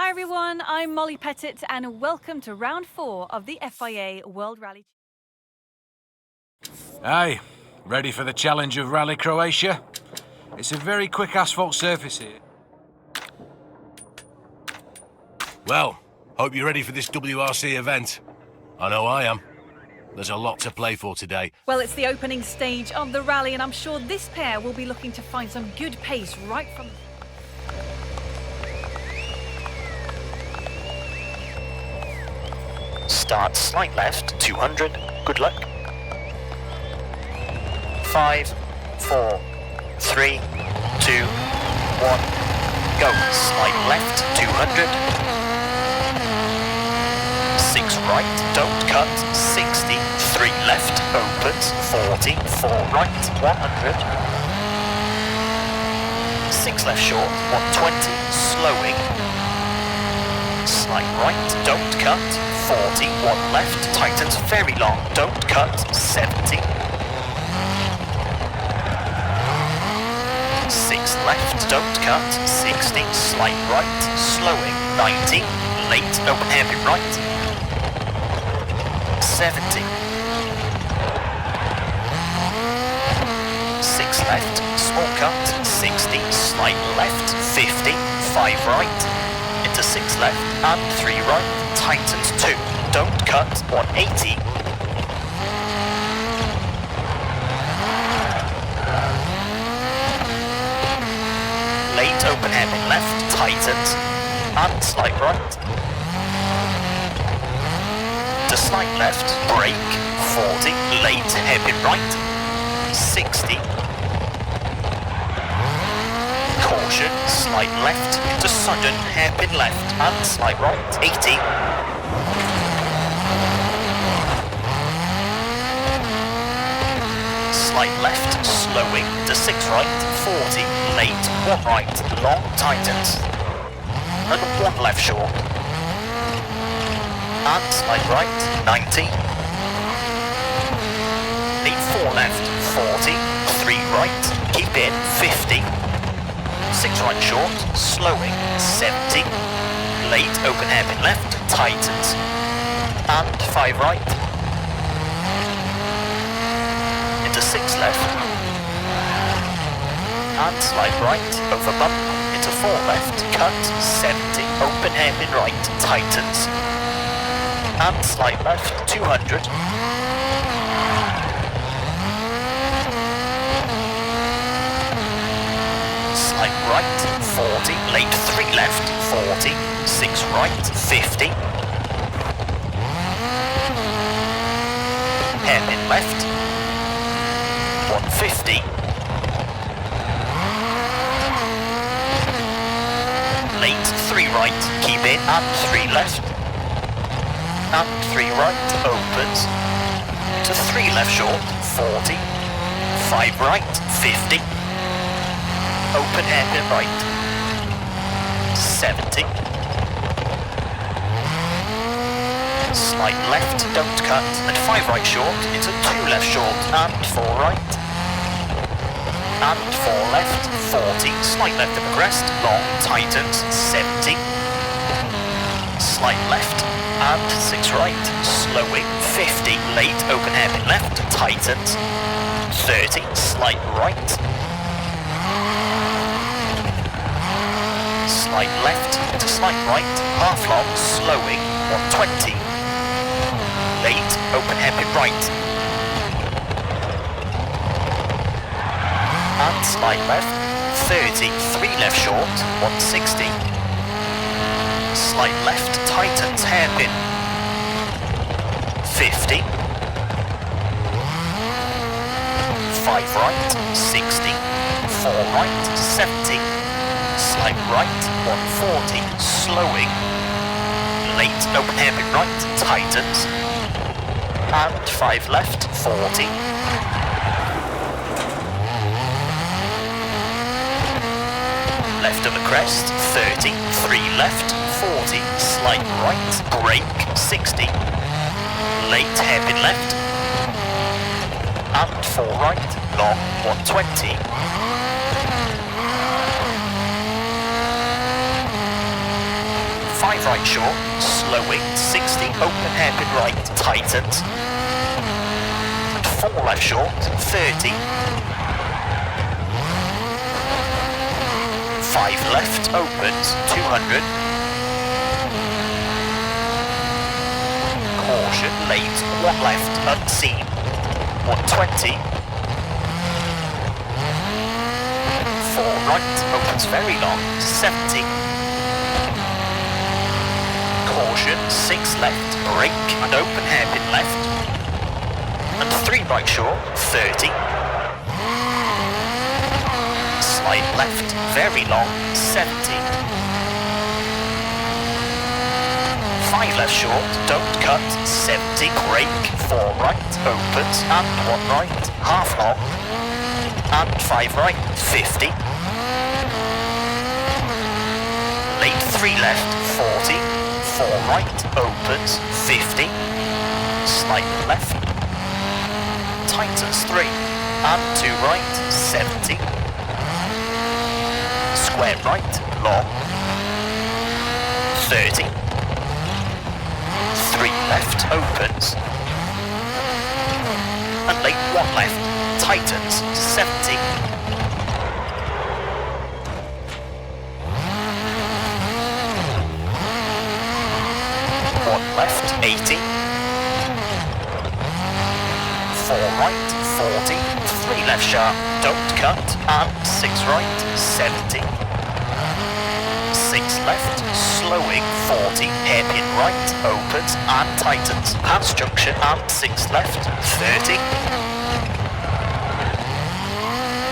Hi everyone, I'm Molly Pettit and welcome to round 4 of the FIA World Rally. Hey, ready for the challenge of Rally Croatia? It's a very quick asphalt surface here. Well, hope you're ready for this WRC event. I know I am. There's a lot to play for today. Well, it's the opening stage of the rally and I'm sure this pair will be looking to find some good pace right from... Start slight left, 200, good luck. 5, 4, 3, 2, 1, go. Slight left, 200. 6 right, don't cut, 60. 3 left, opens, 40. 4 right, 100. 6 left short, 120, slowing. Slight right, don't cut, 40. 1 left, tightens very long, don't cut, 70. 6 left, don't cut, 60, slight right, slowing, 90, late, open hairpin right, 70. 6 left, small cut, 60, slight left, 50, 5 right, into 6 left, and 3 right, tightens 2, don't cut, 180. Late open hairpin left, tightens, and slight right. To slight left, brake, 40, late hairpin right, 60. Caution, slight left, to sudden hairpin left, and slight right, 80. Slight left, slowing, to 6 right, 40, late, 1 right, long tightens, and 1 left short, and slight right, 90, lead 4 left, 40, 3 right, keep in, 50, 6 right short, slowing, 70, late, open hairpin left, tightens, and 5 right, into 6 left, and slide right, over bump, into 4 left, cut, 70, open hairpin right, tightens, and slide left, 200, slide right, 40, late 3 left, 40, 6 right, 50, hairpin left, 150, late 3 right, keep in, and 3 left, and 3 right, opens, to 3 left short, 40, 5 right, 50, open hairpin right, 70, slight left, don't cut, and 5 right short, into 2 left short, and 4 right, and 4 left, 40, slight left of the crest, long, tightens, 70, slight left, and 6 right, slowing, 50, late, open hairpin left, tightens, 30, slight right, slight left, to slight right, half long, slowing, 120, late, open hairpin right, and slight left, 30, 3 left short, 160, slight left, tightens, hairpin, 50, 5 right, 60, 4 right, 70, slight right, 140, slowing, late, open hairpin right, tightens, and 5 left, 40, left of the crest, 30, 3 left, 40, slight right, brake, 60, late hairpin left, and 4 right, long, 120, 5 5 right short, slowing, 60, open hairpin right, tightens. And 4 left short, 30. 5 left, opens, 200. Caution, late, 1 left, unseen, 120. 4 right, opens very long, 70. Caution, 6 left, brake and open hairpin left. And 3 right short, 30. Slide left, very long, 70. 5 left short, don't cut, 70, brake, 4 right, opens, and 1 right, half long, and 5 right, 50. Late 3 left, 40, 4 right, opens, 50. Slide left, tightens 3, and 2 right, 70. Square right, long, 30. 3 left, opens. And late 1 left, tightens, 70. 1 left, 80. 4 right, 40. 3 left sharp, don't cut. And 6 right, 70. 6 left, slowing, 40, hairpin right, opens and tightens, pass junction and 6 left, 30.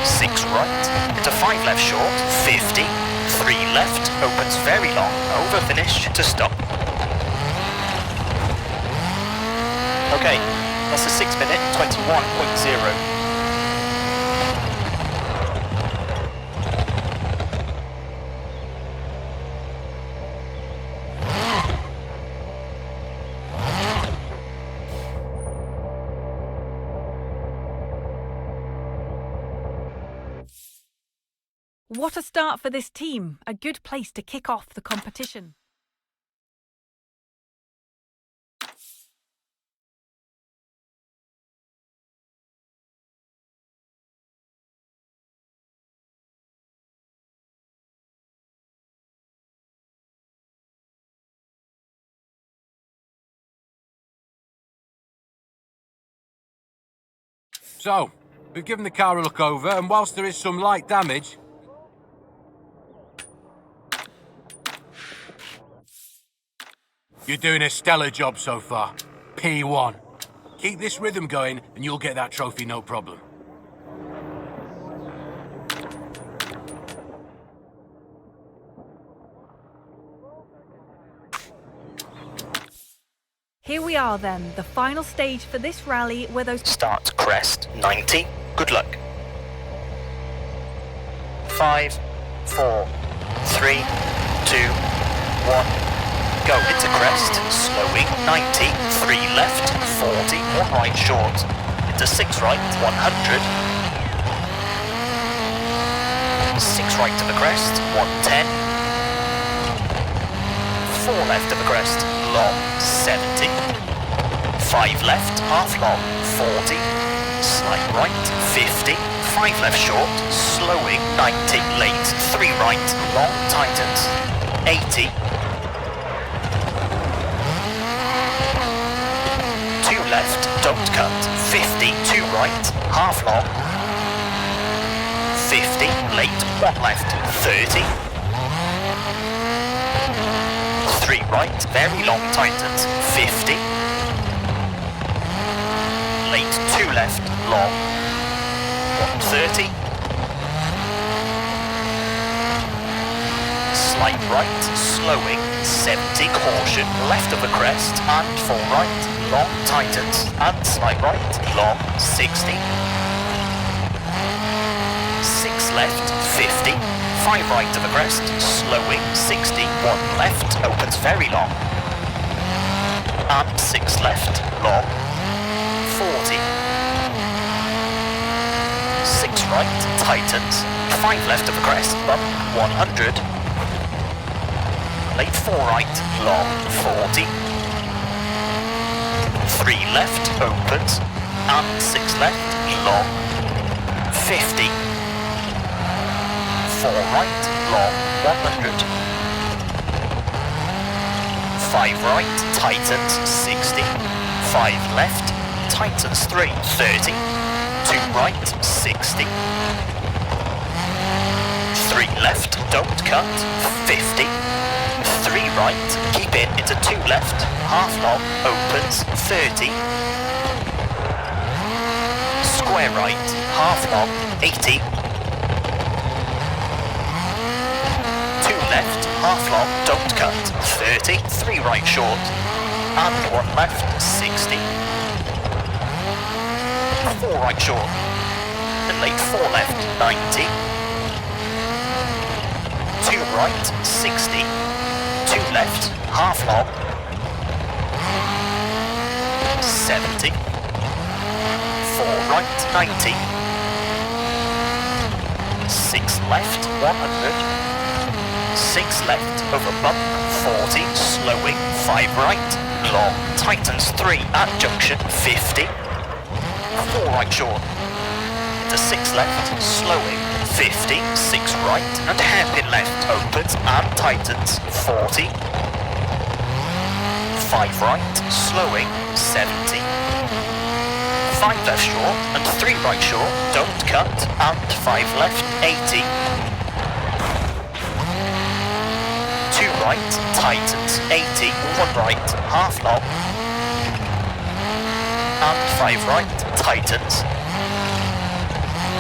6 right, into 5 left short, 50. 3 left, opens very long, over finish to stop. Okay, that's a 6 minute 21.0. What a start for this team. A good place to kick off the competition. So, we've given the car a look over, and whilst there is some light damage, you're doing a stellar job so far. P1. Keep this rhythm going and you'll get that trophy no problem. Here we are then, the final stage for this rally where those... Start crest, 90. Good luck. 5, 4, 3, 2, 1. Go into crest, slowing, 90, 3 left, 40, 1 right short, into 6 right, 100, 6 right to the crest, 110, 4 left to the crest, long, 70, 5 left, half long, 40, slight right, 50, 5 left short, slowing, 90, late, 3 right, long, tightens, 80, 2 left, don't cut, 50, 2 right, half long, 50, late, 1 left, 30, 3 right, very long tightens, 50, late, 2 left, long, 130, slight right, slowing, 70, caution, left of the crest, and 4 right, long, tightens, and slight right, long, 60, 6 left, 50, 5 right of the crest, slowing, 60, 1 left, opens very long, and 6 left, long, 40, 6 right, tightens, 5 left of the crest, bump, 100, late 4 right, long 40. 3 left, opens, and 6 left, long 50. 4 right, long 100. 5 right, tightens 60. 5 left, tightens 3, 30. 2 right, 60. 3 left, don't cut, 50. 3 right, keep in into 2 left, half long, opens, 30. Square right, half long, 80. 2 left, half long, don't cut, 30. 3 right short, and 1 left, 60. 4 right short, and late 4 left, 90. 2 right, 60. 2 left, half long, 70. 4 right, 90. 6 left, 100. 6 left, over bump, 40, slowing, 5 right, long, tightens 3 at junction, 50. 4 right short, into 6 left, slowing, 50, 6 right, and hairpin left, opens and tightens, 40. 5 right, slowing, 70. 5 left short, and 3 right short, don't cut, and 5 left, 80. 2 right, tightens, 80, 1 right, half long, and 5 right, tightens,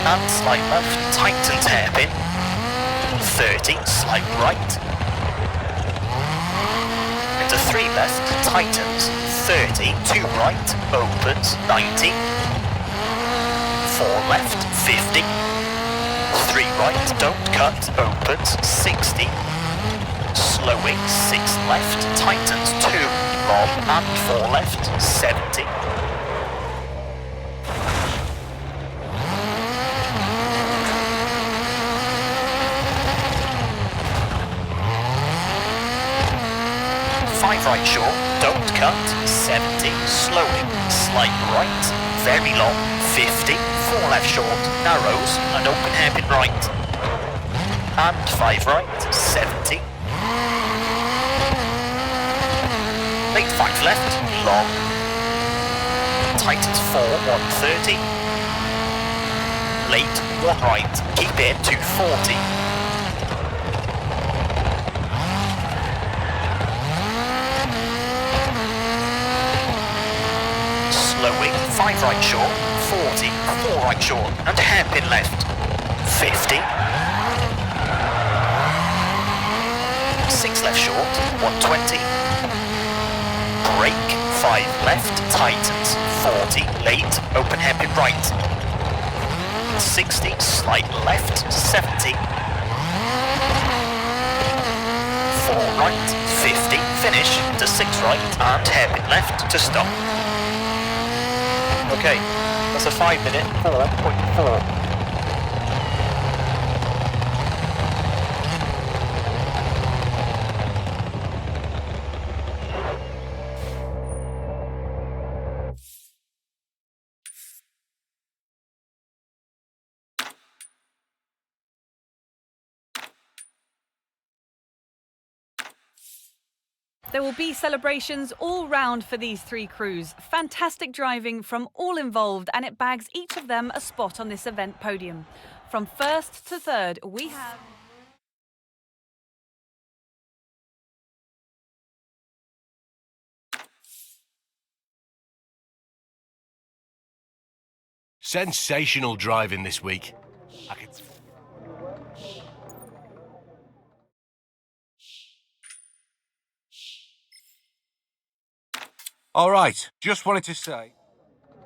and slight left, tightens hairpin, 30, slight right, into 3 left, tightens, 30, 2 right, opens, 90, 4 left, 50, 3 right, don't cut, opens, 60, slowing, 6 left, tightens 2, long, and 4 left, 70. Right short, don't cut, 70, slowing, slight right, very long, 50, 4 left short, narrows, and open hairpin right, and 5 right, 70, late 5 left, long, tightens 4, 130, late 1 right, keep in 240. Slowing, 5 right short, 40, 4 right short, and hairpin left, 50. 6 left short, 120. Brake, 5 left, tightens, 40, late, open hairpin right. 60, slight left, 70. 4 right, 50, finish, to 6 right, and hairpin left to stop. Okay, that's a 5-minute 4.4. There will be celebrations all round for these 3 crews. Fantastic driving from all involved, and it bags each of them a spot on this event podium. From 1st to 3rd, we have... Sensational driving this week. All right, just wanted to say...